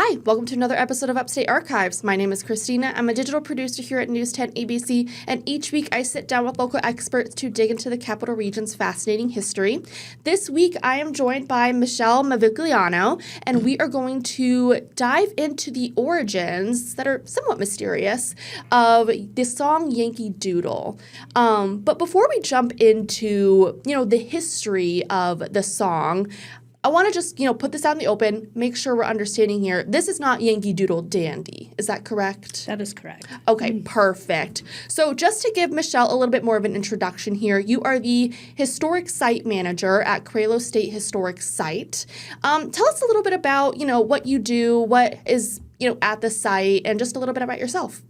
Hi, welcome to another episode of Upstate Archives. My name is Kristina. I'm a digital producer here at News 10 ABC, and each week I sit down with local experts to dig into the Capital Region's fascinating history. This week I am joined by Michelle Mavigliano, and we are going to dive into the origins that are somewhat mysterious of the song Yankee Doodle. But before we jump into, the history of the song, I want to just, put this out in the open, make sure we're understanding here. This is not Yankee Doodle Dandy. Is that correct? That is correct. Okay, perfect. So just to give Michelle a little bit more of an introduction here, you are the Historic Site Manager at Crailo State Historic Site. Tell us a little bit about, what you do, what is, at the site, and just a little bit about yourself.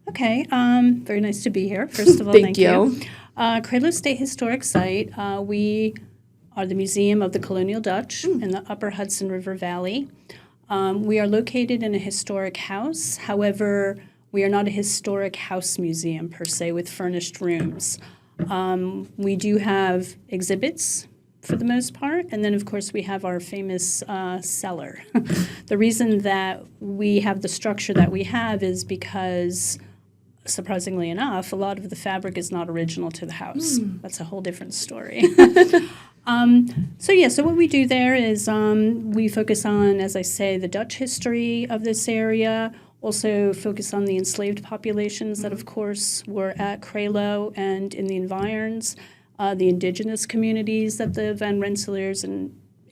Okay, very nice to be here. First of all, thank you. Crailo State Historic Site, we are the Museum of the Colonial Dutch in the Upper Hudson River Valley. We are located in a historic house. However, we are not a historic house museum per se with furnished rooms. We do have exhibits for the most part, and then of course we have our famous cellar. The reason that we have the structure that we have is because, surprisingly enough, a lot of the fabric is not original to the house. That's a whole different story. So what we do there is we focus on, as I say, the Dutch history of this area, also focus on the enslaved populations that, of course, were at Crailo and in the environs, the indigenous communities that the Van Rensselaers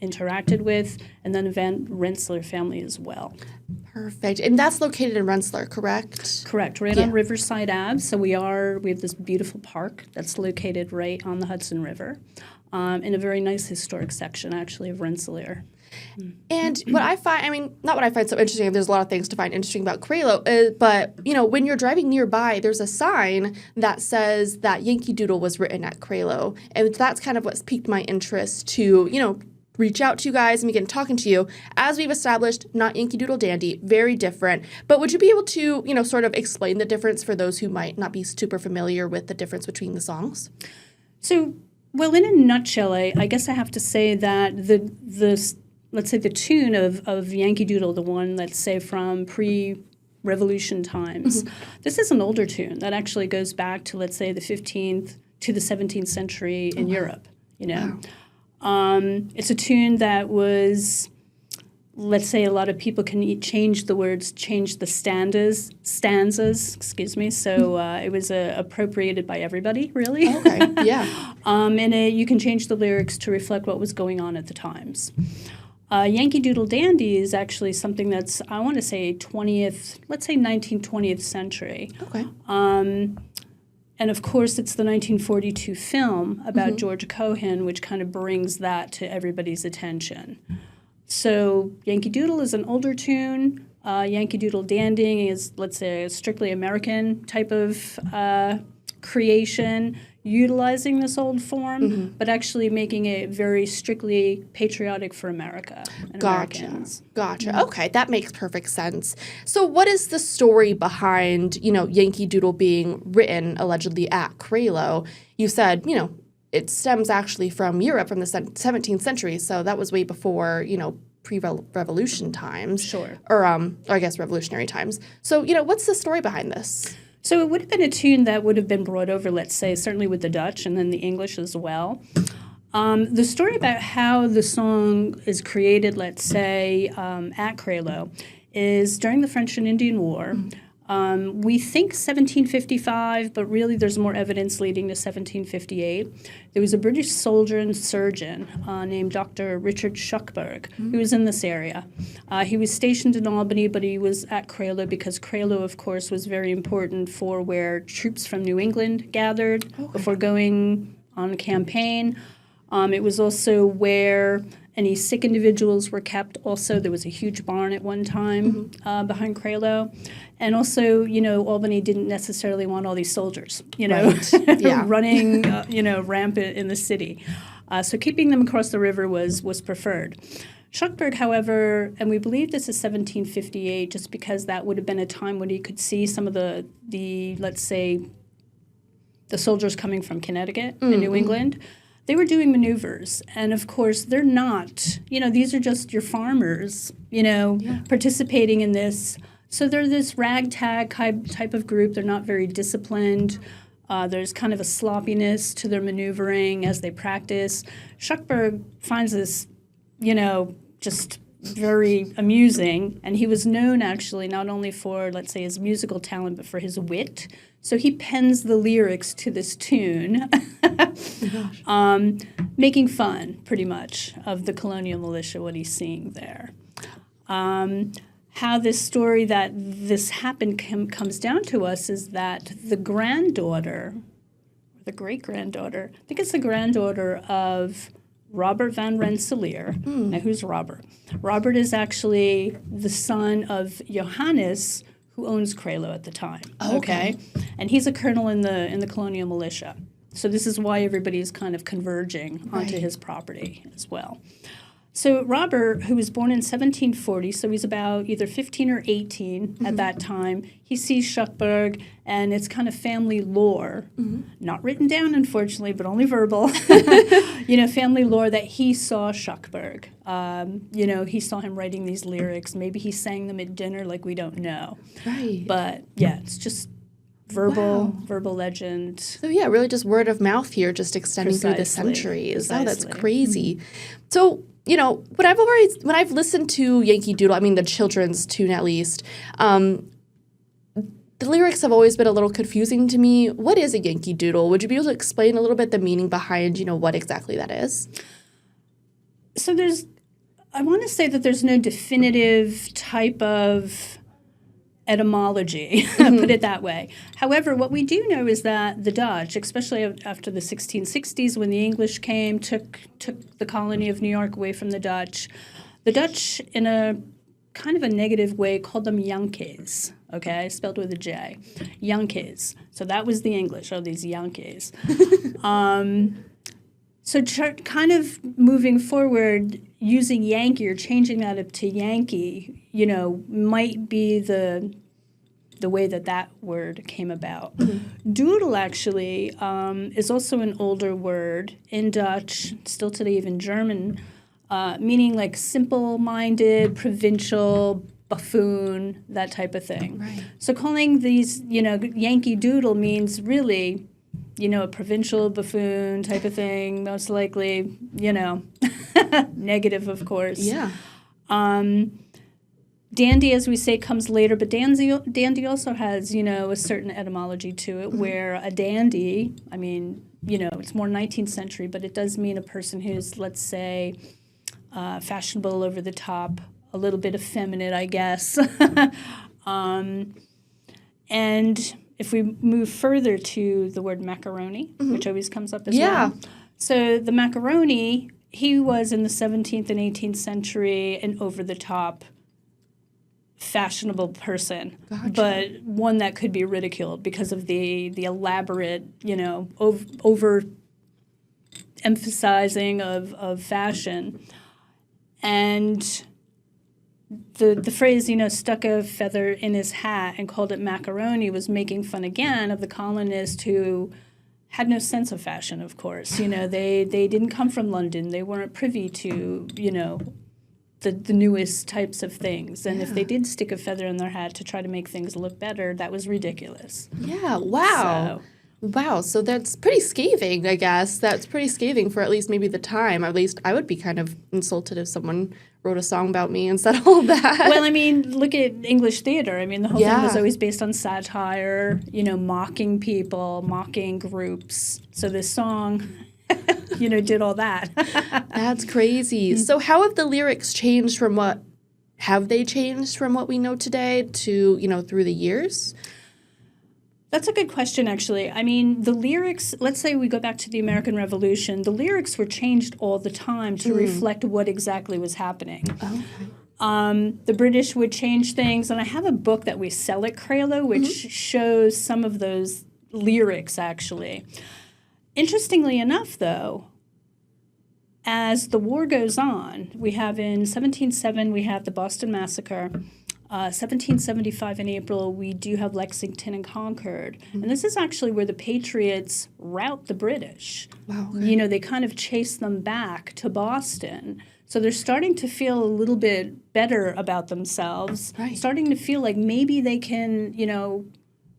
interacted with, and then the Van Rensselaer family as well. Perfect. And that's located in Rensselaer, correct? Correct, right on Riverside Ave. So we have this beautiful park that's located right on the Hudson River, in a very nice historic section, actually, of Rensselaer. And what I find, not what I find so interesting, there's a lot of things to find interesting about Crailo, but, when you're driving nearby, there's a sign that says that Yankee Doodle was written at Crailo. And that's kind of what's piqued my interest to, reach out to you guys and begin talking to you. As we've established, not Yankee Doodle Dandy, very different. But would you be able to, sort of explain the difference for those who might not be super familiar with the difference between the songs? So, well, in a nutshell, I guess I have to say that let's say the tune of Yankee Doodle, the one, let's say, from pre-Revolution times, this is an older tune that actually goes back to, let's say, the 15th to the 17th century in Europe, Wow. It's a tune that was, let's say, a lot of people can change the words, change the stanzas, so it was appropriated by everybody, really. Okay, yeah. And you can change the lyrics to reflect what was going on at the times. Yankee Doodle Dandy is actually something that's, I want to say, 19th, 20th century. Okay. And, of course, it's the 1942 film about George Cohan, which kind of brings that to everybody's attention. So Yankee Doodle is an older tune. Yankee Doodle Dandy is, let's say, a strictly American type of creation, utilizing this old form, but actually making it very strictly patriotic for America and Americans. Gotcha. Okay, that makes perfect sense. So what is the story behind, Yankee Doodle being written allegedly at Crailo? You said, it stems actually from Europe, from the 17th century, so that was way before, pre-revolution times. Sure. Or I guess revolutionary times. So, what's the story behind this? So it would have been a tune that would have been brought over, let's say, certainly with the Dutch and then the English as well. The story about how the song is created, let's say, at Crailo, is during the French and Indian War. We think 1755, but really there's more evidence leading to 1758. There was a British soldier and surgeon named Dr. Richard Shuckburgh who was in this area. He was stationed in Albany, but he was at Crailo because Crailo, of course, was very important for where troops from New England gathered before going on a campaign. It was also where any sick individuals were kept. Also, there was a huge barn at one time behind Crailo. And also, Albany didn't necessarily want all these soldiers, running, rampant in the city. So keeping them across the river was preferred. Shuckburgh, however, and we believe this is 1758, just because that would have been a time when he could see some of the let's say, the soldiers coming from Connecticut and New England. they were doing maneuvers. And of course, they're not, these are just your farmers, participating in this. So they're this ragtag type of group. They're not very disciplined. There's kind of a sloppiness to their maneuvering as they practice. Shuckburgh finds this, just very amusing. And he was known, actually, not only for, let's say, his musical talent, but for his wit. So he pens the lyrics to this tune, making fun, pretty much, of the colonial militia, what he's seeing there. How this story that this happened comes down to us is that the granddaughter, the great-granddaughter, I think it's the granddaughter of Robert van Rensselaer. Now, who's Robert? Robert is actually the son of Johannes, who owns Crailo at the time. Okay. And he's a colonel in the colonial militia. So this is why everybody's kind of converging onto his property as well. So Robert, who was born in 1740, so he's about either 15 or 18 at that time, he sees Shuckburgh, and it's kind of family lore, not written down, unfortunately, but only verbal, family lore that he saw Shuckburgh. He saw him writing these lyrics. Maybe he sang them at dinner, like we don't know. Right. But, yeah, it's just verbal legend. So, yeah, really just word of mouth here, just extending through the centuries. Oh, that's crazy. So, when I've listened to Yankee Doodle, I mean the children's tune at least, the lyrics have always been a little confusing to me. What is a Yankee Doodle? Would you be able to explain a little bit the meaning behind, what exactly that is? So I want to say that there's no definitive type of etymology, put it that way. However, what we do know is that the Dutch, especially after the 1660s when the English came, took the colony of New York away from the Dutch, in a kind of a negative way, called them Yankees, okay, spelled with a J, Yankees. So that was the English, these Yankees. So kind of moving forward, using Yankee or changing that up to Yankee, might be the way that word came about. Doodle, actually, is also an older word in Dutch, still today even German, meaning like simple-minded, provincial, buffoon, that type of thing. Right. So calling these, Yankee Doodle means really, a provincial buffoon type of thing, most likely, negative, of course. Yeah. Dandy, as we say, comes later, but dandy also has, a certain etymology to it, where a dandy, I mean, it's more 19th century, but it does mean a person who's, let's say, fashionable, over the top, a little bit effeminate, I guess. And if we move further to the word macaroni, which always comes up as well. So the macaroni, he was in the 17th and 18th century an over-the-top, fashionable person, but one that could be ridiculed because of the elaborate, over emphasizing of fashion. And the phrase, stuck a feather in his hat and called it macaroni was making fun again of the colonists who had no sense of fashion, of course. They didn't come from London. They weren't privy to, the newest types of things. And if they did stick a feather in their hat to try to make things look better, that was ridiculous. Yeah, wow. Wow, so that's pretty scathing, I guess. That's pretty scathing for at least maybe the time. At least I would be kind of insulted if someone wrote a song about me and said all that. Well, I mean, look at English theater. I mean, the whole thing was always based on satire, mocking people, mocking groups. So this song, did all that. That's crazy. So how have the lyrics changed from what we know today to, through the years? That's a good question, actually. I mean, the lyrics, let's say we go back to the American Revolution, the lyrics were changed all the time to reflect what exactly was happening. Okay. The British would change things, and I have a book that we sell at Crailo, which shows some of those lyrics, actually. Interestingly enough, though, as the war goes on, we have in 1707, we have the Boston Massacre. 1775 in April, we do have Lexington and Concord. And this is actually where the Patriots rout the British. Wow. Okay. They kind of chase them back to Boston. So they're starting to feel a little bit better about themselves, Right. starting to feel like maybe they can,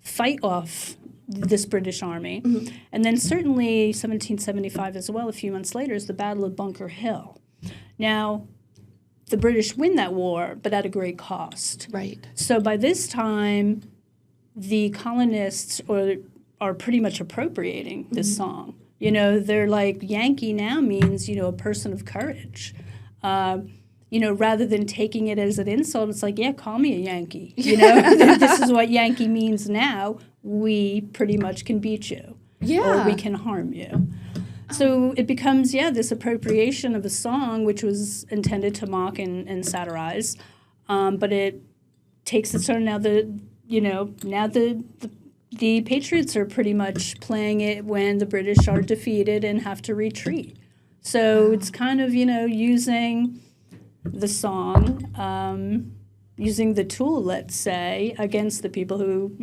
fight off this British army. Mm-hmm. And then certainly 1775 as well, a few months later, is the Battle of Bunker Hill. Now, the British win that war, but at a great cost. Right. So by this time, the colonists are pretty much appropriating this song. They're like, Yankee now means, a person of courage. Rather than taking it as an insult, it's like, yeah, call me a Yankee. This is what Yankee means now. We pretty much can beat you. Yeah. Or we can harm you. So it becomes, this appropriation of a song, which was intended to mock and satirize, but it takes its turn now. The Patriots are pretty much playing it when the British are defeated and have to retreat. So it's kind of, using the song, using the tool, let's say, against the people who,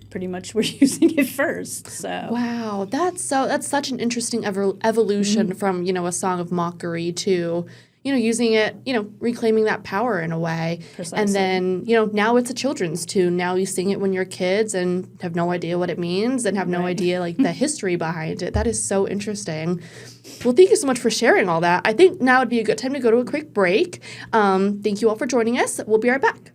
pretty much were using it first. So wow, that's such an interesting evolution from, a song of mockery to, using it, reclaiming that power in a way. Precisely. And then, now it's a children's tune. Now you sing it when you're kids and have no idea what it means and have no idea, like, the history behind it. That is so interesting. Well, thank you so much for sharing all that. I think now would be a good time to go to a quick break. Thank you all for joining us. We'll be right back.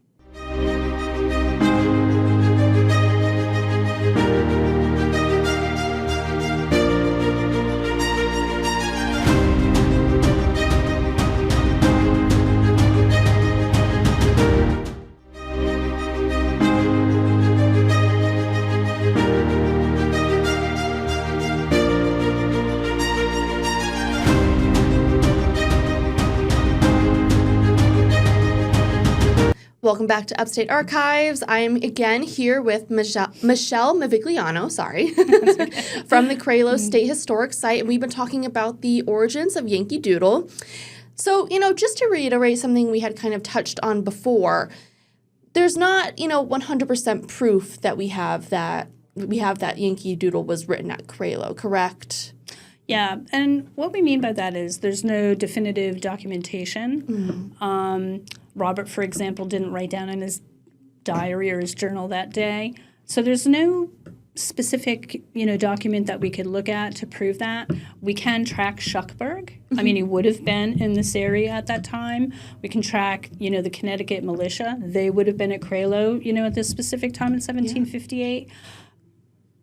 Welcome back to Upstate Archives. I'm again here with Michelle Mavigliano, from the Crailo State Historic Site, and we've been talking about the origins of Yankee Doodle. So, just to reiterate something we had kind of touched on before, there's not, 100% proof that we have that Yankee Doodle was written at Crailo, correct? Yeah, and what we mean by that is there's no definitive documentation. Robert, for example, didn't write down in his diary or his journal that day. So there's no specific, document that we could look at to prove that. We can track Shuckburgh. I mean, he would have been in this area at that time. We can track, the Connecticut militia. They would have been at Crailo, at this specific time in 1758.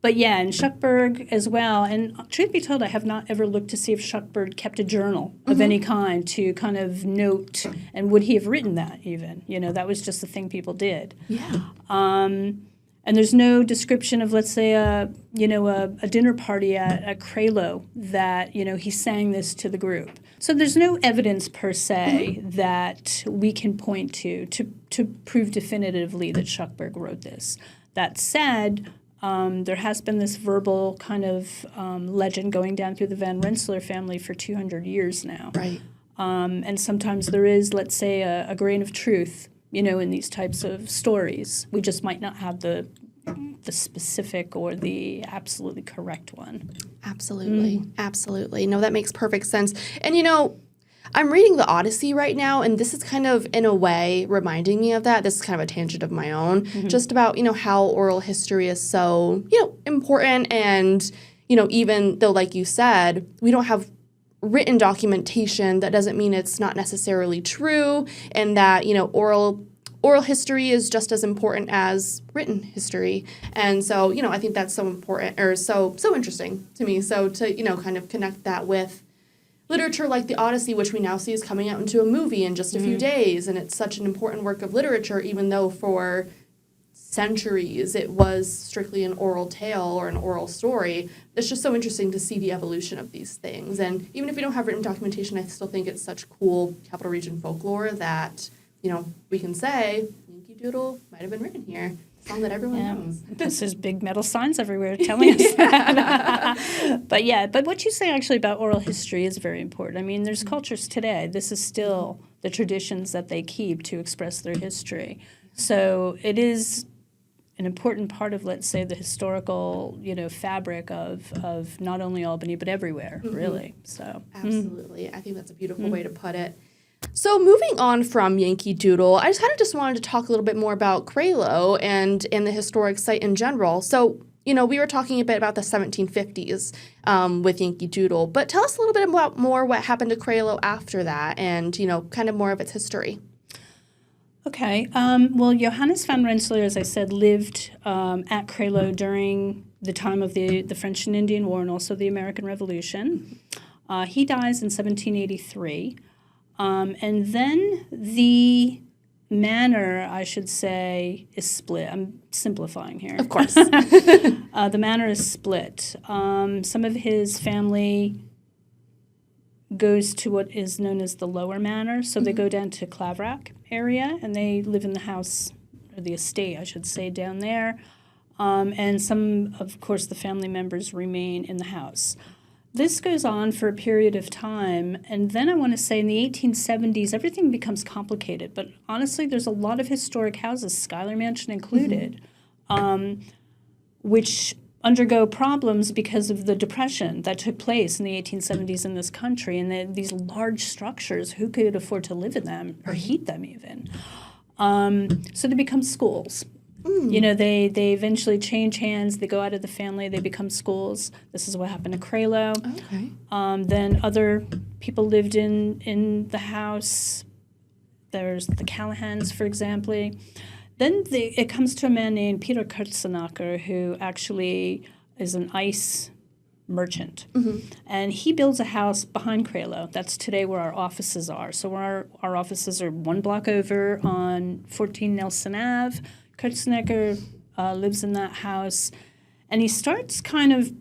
But yeah, and Shuckburgh as well. And truth be told, I have not ever looked to see if Shuckburgh kept a journal of any kind to kind of note, and would he have written that even? That was just the thing people did. Yeah. And there's no description of, let's say, a dinner party at Crailo that, he sang this to the group. So there's no evidence per se that we can point to prove definitively that Shuckburgh wrote this. That said, there has been this verbal kind of legend going down through the Van Rensselaer family for 200 years now. Right. And sometimes there is, let's say, a grain of truth, in these types of stories. We just might not have the specific or the absolutely correct one. Absolutely. Absolutely. No, that makes perfect sense. And, I'm reading the Odyssey right now, and this is kind of, in a way, reminding me of that. This is kind of a tangent of my own, just about, how oral history is so, important. And, even though, like you said, we don't have written documentation, that doesn't mean it's not necessarily true, and that, oral history is just as important as written history. And so, I think that's so important, or so interesting to me. So to, kind of connect that with literature like the Odyssey, which we now see is coming out into a movie in just a few days, and it's such an important work of literature, even though for centuries it was strictly an oral tale or an oral story. It's just so interesting to see the evolution of these things. And even if we don't have written documentation, I still think it's such cool Capital Region folklore that, we can say Yankee Doodle might have been written here. Song that everyone knows. Plus there's big metal signs everywhere telling us that. But what you say actually about oral history is very important. I mean, there's cultures today. This is still the traditions that they keep to express their history. So it is an important part of, let's say, the historical, fabric of not only Albany, but everywhere, really. So Absolutely. I think that's a beautiful way to put it. So moving on from Yankee Doodle, I just wanted to talk a little bit more about Crailo and the historic site in general. So, we were talking a bit about the 1750s with Yankee Doodle, but tell us a little bit about more what happened to Crailo after that and, kind of more of its history. Okay. Well, Johannes van Rensselaer, as I said, lived at Crailo during the time of the French and Indian War and also the American Revolution. He dies in 1783. And then the manor, I should say, is split. I'm simplifying here. Of course. The manor is split. Some of his family goes to what is known as the lower manor. So they go down to Claverack area, and they live in the house, or the estate, I should say, down there. And some, of course, the family members remain in the house. This goes on for a period of time, and then I want to say in the 1870s, everything becomes complicated. But honestly, there's a lot of historic houses, Schuyler Mansion included, which undergo problems because of the Depression that took place in the 1870s in this country. And these large structures, who could afford to live in them or heat them even? So they become schools. They eventually change hands. They go out of the family. They become schools. This is what happened to Crailo. Okay. Then other people lived in the house. There's the Callahans, for example. Then it comes to a man named Peter Kurtzenacker, who actually is an ice merchant. And he builds a house behind Crailo. That's today where our offices are. So our offices are one block over on 14 Nelson Ave. Kurtzenacker lives in that house, and he starts kind of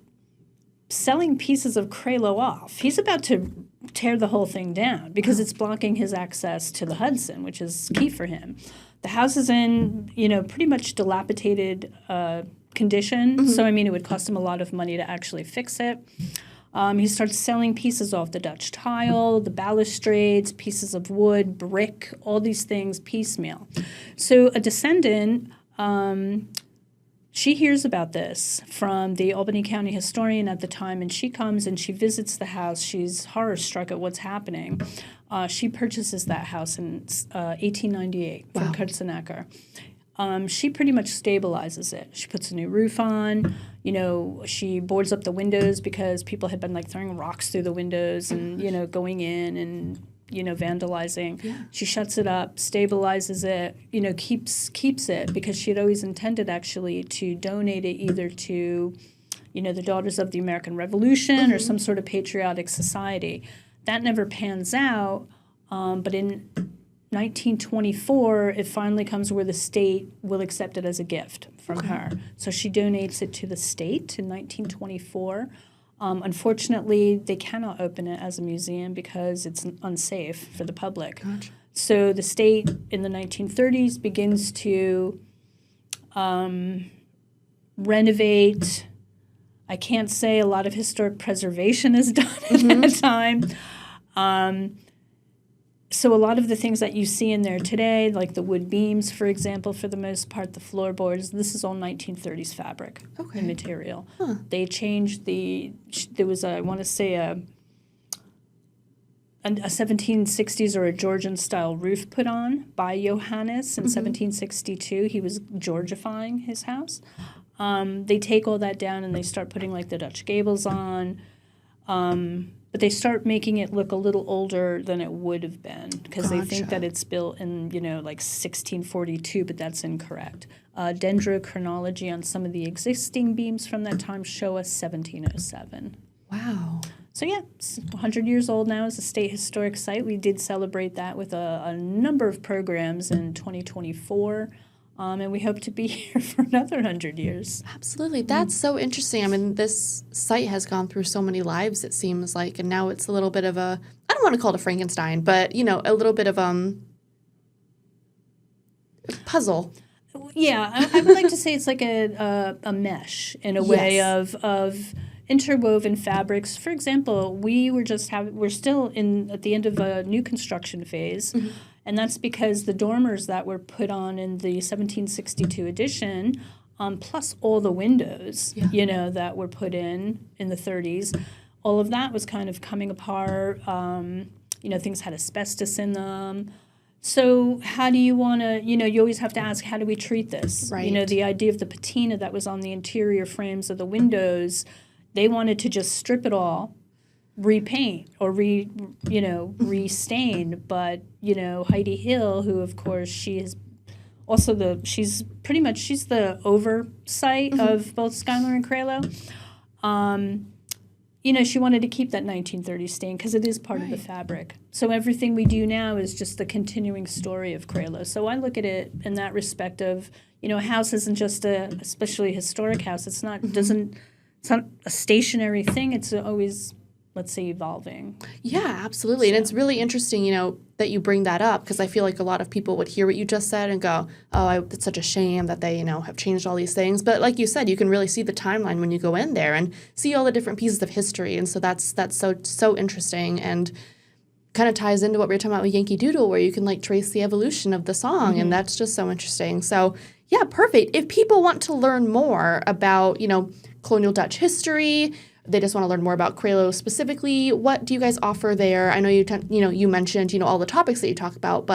selling pieces of Crailo off. He's about to tear the whole thing down because it's blocking his access to the Hudson, which is key for him. The house is in, pretty much dilapidated condition, so, it would cost him a lot of money to actually fix it. He starts selling pieces off the Dutch tile, the balustrades, pieces of wood, brick, all these things piecemeal. So a descendant, she hears about this from the Albany County historian at the time, and she comes and she visits the house. She's horror-struck at what's happening. She purchases that house in 1898 from Kurtzenacker. She pretty much stabilizes it. She puts a new roof on. She boards up the windows because people had been throwing rocks through the windows and, going in and, vandalizing. Yeah. She shuts it up, stabilizes it, keeps it because she had always intended actually to donate it either to, the Daughters of the American Revolution or some sort of patriotic society. That never pans out, but in 1924, it finally comes where the state will accept it as a gift from her. So she donates it to the state in 1924. Unfortunately, they cannot open it as a museum because it's unsafe for the public. Gotcha. So the state in the 1930s begins to renovate. I can't say a lot of historic preservation is done at that time. So a lot of the things that you see in there today, like the wood beams, for example, for the most part, the floorboards, this is all 1930s fabric and material. Huh. They changed there was, I want to say, a 1760s or a Georgian-style roof put on by Johannes in 1762. He was Georgifying his house. They take all that down and they start putting, the Dutch gables on. But they start making it look a little older than it would have been because they think that it's built in, 1642, but that's incorrect. Dendrochronology on some of the existing beams from that time show us 1707. Wow. So, yeah, it's 100 years old now as a state historic site. We did celebrate that with a number of programs in 2024. And we hope to be here for another 100 years. Absolutely. That's so interesting. This site has gone through so many lives, it seems like, and now it's a little bit of I don't want to call it a Frankenstein, but, a little bit of puzzle. Yeah, I would like to say it's like a mesh in a way of interwoven fabrics. For example, we're still at the end of a new construction phase. And that's because the dormers that were put on in the 1762 edition, plus all the windows, that were put in the 30s, all of that was kind of coming apart. Things had asbestos in them. So how do you want to, you always have to ask, how do we treat this? Right. The idea of the patina that was on the interior frames of the windows, they wanted to just strip it all, repaint or restain. But, Heidi Hill, who of course she is also she's the oversight of both Schuyler and Crailo. She wanted to keep that 1930s stain because it is part of the fabric. So everything we do now is just the continuing story of Crailo. So I look at it in that respect of, a house isn't just especially a historic house. It's not it's not a stationary thing. It's always, let's say, evolving. Yeah, absolutely. So. And it's really interesting, that you bring that up because I feel like a lot of people would hear what you just said and go, it's such a shame that they, have changed all these things. But like you said, you can really see the timeline when you go in there and see all the different pieces of history. And so that's so interesting and kind of ties into what we were talking about with Yankee Doodle, where you can trace the evolution of the song. And that's just so interesting. So yeah, perfect. If people want to learn more about, colonial Dutch history, they just want to learn more about Crailo specifically, what do you guys offer there? I know you mentioned, all the topics that you talk about,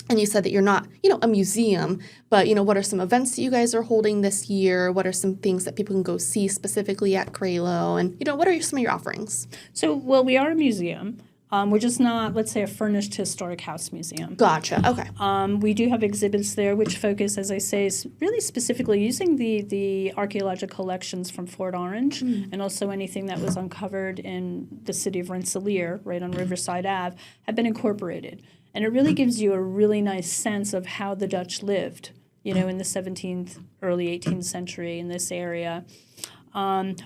and you said that you're not, a museum, but, what are some events that you guys are holding this year? What are some things that people can go see specifically at Crailo? And, what are some of your offerings? So, we are a museum. We're just not, let's say, a furnished historic house museum. Gotcha. Okay. We do have exhibits there which focus, as I say, really specifically using the archaeological collections from Fort Orange and also anything that was uncovered in the city of Rensselaer, right on Riverside Ave, have been incorporated. And it really gives you a really nice sense of how the Dutch lived, in the 17th, early 18th century in this area.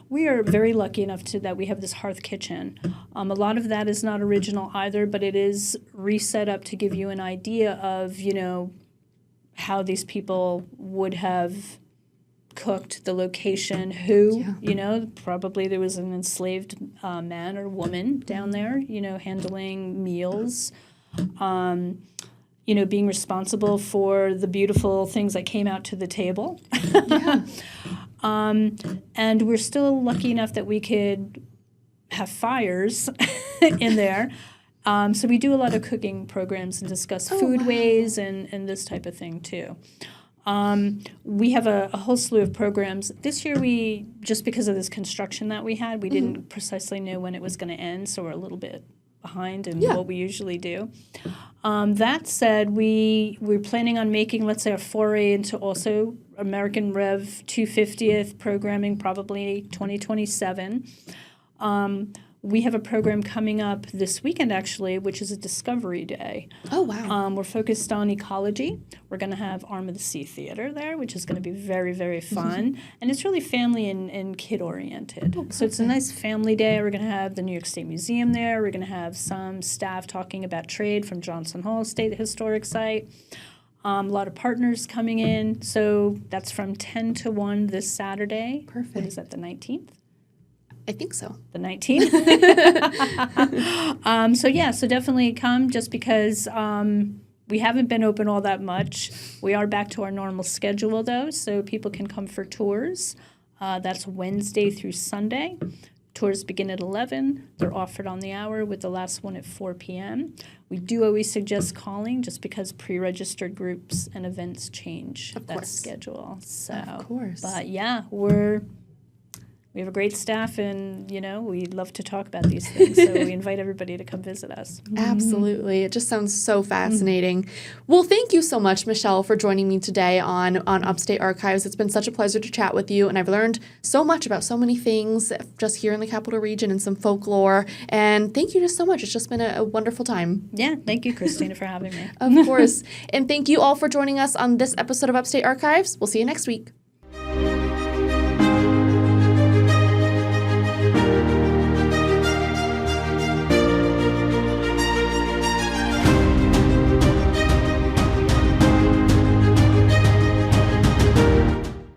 We are very lucky enough that we have this hearth kitchen. A lot of that is not original either, but it is reset up to give you an idea of, how these people would have cooked, the location, who, probably there was an enslaved man or woman down there, handling meals, being responsible for the beautiful things that came out to the table. And we're still lucky enough that we could have fires in there. So we do a lot of cooking programs and discuss foodways and this type of thing too. We have a whole slew of programs. This year just because of this construction that we had, we didn't precisely know when it was going to end, so we're a little bit behind in what we usually do. That said, we're planning on making, let's say, a foray into also American Rev 250th programming, probably 2027. We have a program coming up this weekend, actually, which is a Discovery Day. Oh, wow. We're focused on ecology. We're going to have Arm of the Sea Theater there, which is going to be very, very fun. And it's really family and kid-oriented. Oh, so it's a nice family day. We're going to have the New York State Museum there. We're going to have some staff talking about trade from Johnson Hall State Historic Site. A lot of partners coming in. So that's from 10 to 1 this Saturday. Perfect. What is that, the 19th? I think so. The 19th. So definitely come just because we haven't been open all that much. We are back to our normal schedule, though, so people can come for tours. That's Wednesday through Sunday. Tours begin at 11. They're offered on the hour with the last one at 4 p.m. We do always suggest calling just because pre-registered groups and events change that schedule. So, of course. But yeah, we have a great staff, and, we love to talk about these things, so we invite everybody to come visit us. Absolutely. It just sounds so fascinating. Well, thank you so much, Michelle, for joining me today on Upstate Archives. It's been such a pleasure to chat with you, and I've learned so much about so many things just here in the Capital Region and some folklore, and thank you just so much. It's just been a wonderful time. Yeah, thank you, Kristina, for having me. Of course. And thank you all for joining us on this episode of Upstate Archives. We'll see you next week.